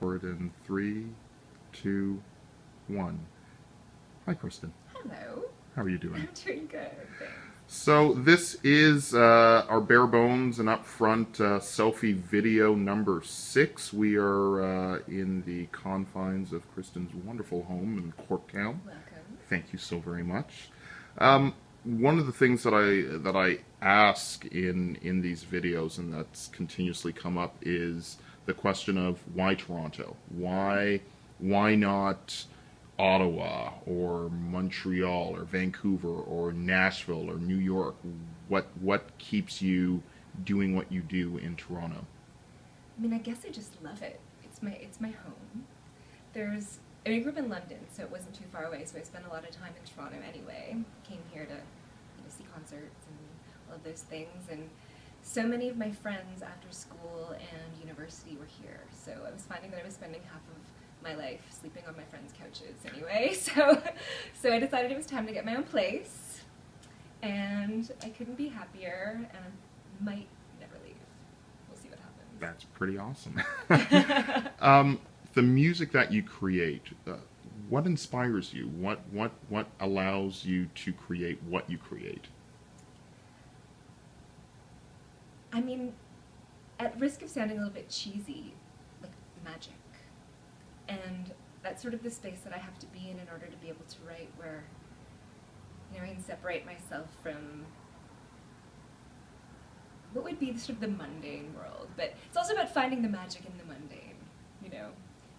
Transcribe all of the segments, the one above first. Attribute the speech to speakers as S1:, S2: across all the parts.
S1: Forward in 3, 2, 1. Hi, Kristin.
S2: Hello.
S1: How are you doing?
S2: I'm doing good, thanks.
S1: So this is our bare bones and upfront selfie video number 6. We are in the confines of Kristin's wonderful home in Corktown.
S2: Welcome.
S1: Thank you so very much. One of the things that I ask in these videos, and that's continuously come up, is the question of why Toronto? Why not Ottawa or Montreal or Vancouver or Nashville or New York? What keeps you doing what you do in Toronto?
S2: I mean, I guess I just love it. It's my home. I grew up in London, so it wasn't too far away, so I spent a lot of time in Toronto anyway. Came here to see concerts and all of those things, and so many of my friends after school and university were here, so I was finding that I was spending half of my life sleeping on my friends' couches anyway, so I decided it was time to get my own place, and I couldn't be happier, and I might never leave. We'll see what happens.
S1: That's pretty awesome. The music that you create, what inspires you? What allows you to create what you create?
S2: I mean, at risk of sounding a little bit cheesy, like magic. And that's sort of the space that I have to be in order to be able to write, where, I can separate myself from what would be sort of the mundane world. But it's also about finding the magic in the mundane,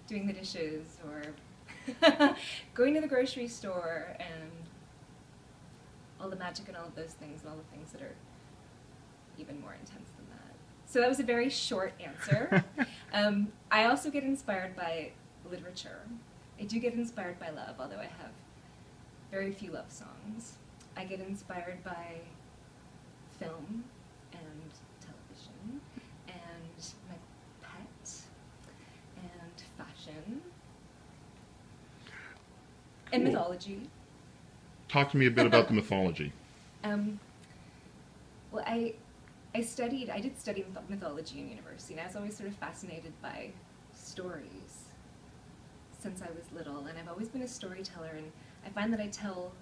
S2: doing the dishes or going to the grocery store and all the magic and all of those things and all the things that are even more intense than that. So that was a very short answer. I also get inspired by literature. I do get inspired by love, although I have very few love songs. I get inspired by film and television and my pet and fashion and mythology.
S1: Talk to me a bit about the mythology.
S2: Well, I did study mythology in university, and I was always sort of fascinated by stories since I was little, and I've always been a storyteller, and I find that I tell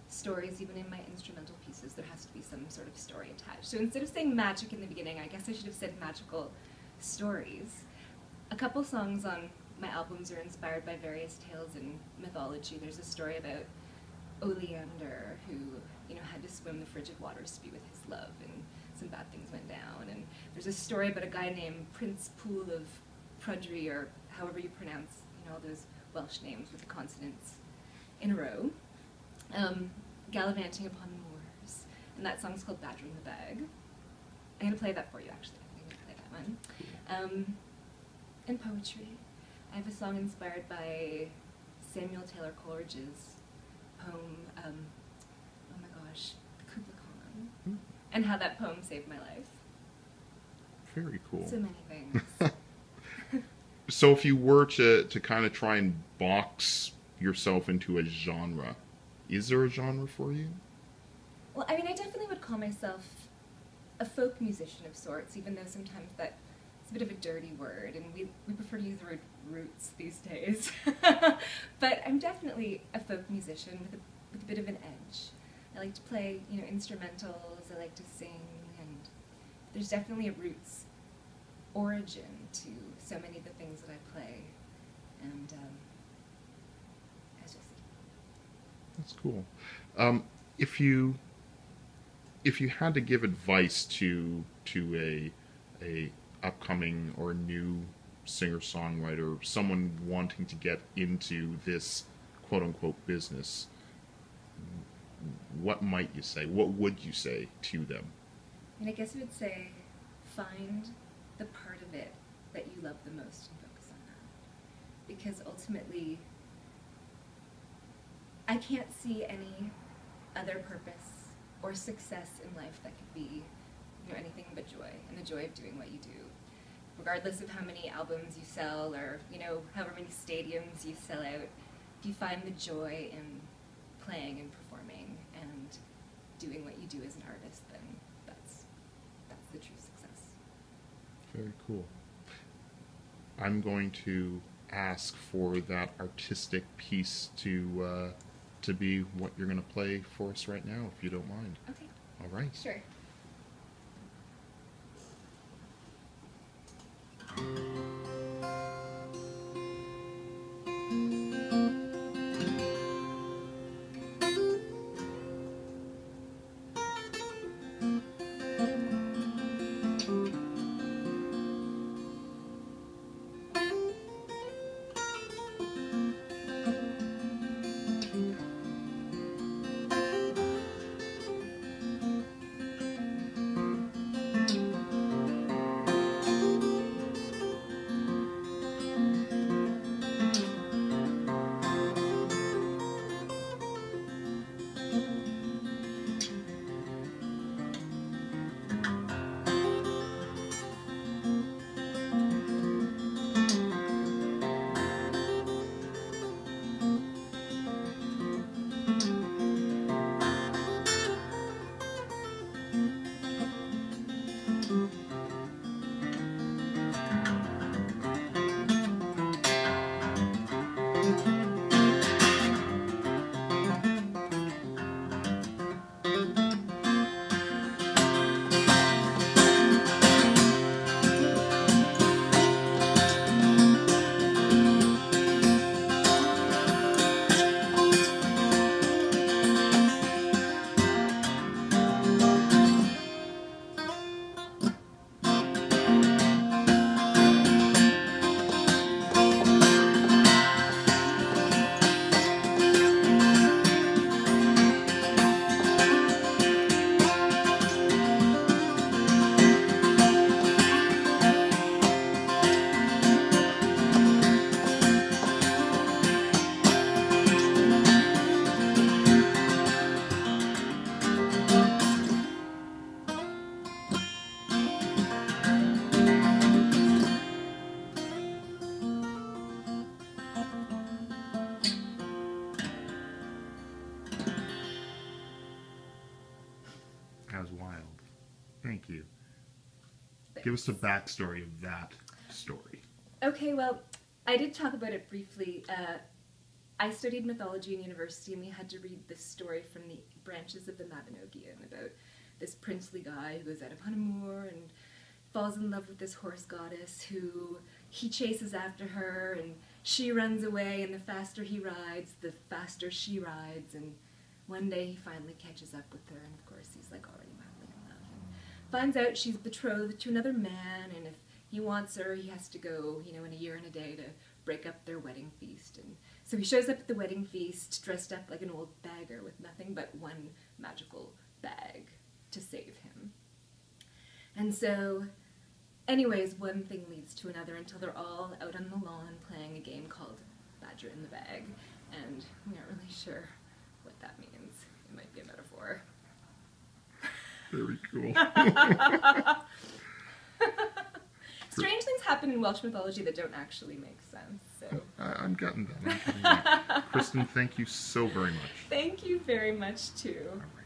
S2: stories even in my instrumental pieces. There has to be some sort of story attached. So instead of saying magic in the beginning, I guess I should have said magical stories. A couple songs on my albums are inspired by various tales in mythology. There's a story about Oleander, who had to swim the frigid waters to be with his love, and some bad things went down. And there's a story about a guy named Prince Pool of Prydri, or however you pronounce all those Welsh names with the consonants in a row, gallivanting upon the moors. And that song's called Badger in the Bag. I'm going to play that for you, actually. I'm going to play that one. And poetry. I have a song inspired by Samuel Taylor Coleridge's poem, oh my gosh, The Kubla Khan, and how that poem saved my life.
S1: Very cool.
S2: So many things.
S1: So if you were to kind of try and box yourself into a genre, is there a genre for you?
S2: Well, I mean, I definitely would call myself a folk musician of sorts, even though sometimes that's a bit of a dirty word, and we prefer to use the word roots these days. But I'm definitely a folk musician with a bit of an edge. I like to play, instrumentals, I like to sing, and there's definitely a roots origin to so many of the things that I play, and as you'll see.
S1: That's cool. If you had to give advice to a upcoming or new singer-songwriter, someone wanting to get into this quote-unquote business, what might you say? What would you say to them?
S2: I guess I would say find the part of it that you love the most and focus on that. Because ultimately, I can't see any other purpose or success in life that could be anything but joy, and the joy of doing what you do. Regardless of how many albums you sell or however many stadiums you sell out, if you find the joy in playing and performing and doing what you do as an artist, then that's the true success.
S1: Very cool. I'm going to ask for that artistic piece to be what you're going to play for us right now, if you don't mind.
S2: Okay.
S1: All right.
S2: Sure.
S1: That was wild. Thank you. Give us the backstory of that story.
S2: Okay, well, I did talk about it briefly. I studied mythology in university, and we had to read this story from the branches of the Mabinogion about this princely guy who goes out upon a moor and falls in love with this horse goddess who he chases after her, and she runs away, and the faster he rides, the faster she rides, and one day he finally catches up with her, and of course he's like already madly in love, and finds out she's betrothed to another man, and if he wants her, he has to go, you know, in a year and a day to break up their wedding feast. And so he shows up at the wedding feast dressed up like an old beggar with nothing but one magical bag to save him. And so, anyways, one thing leads to another until they're all out on the lawn playing a game called Badger in the Bag, and we aren't really sure what that means. It might be a metaphor.
S1: Very cool.
S2: Strange things happen in Welsh mythology that don't actually make sense, so...
S1: I'm getting that. Kristin, thank you so very much.
S2: Thank you very much, too.
S1: All right.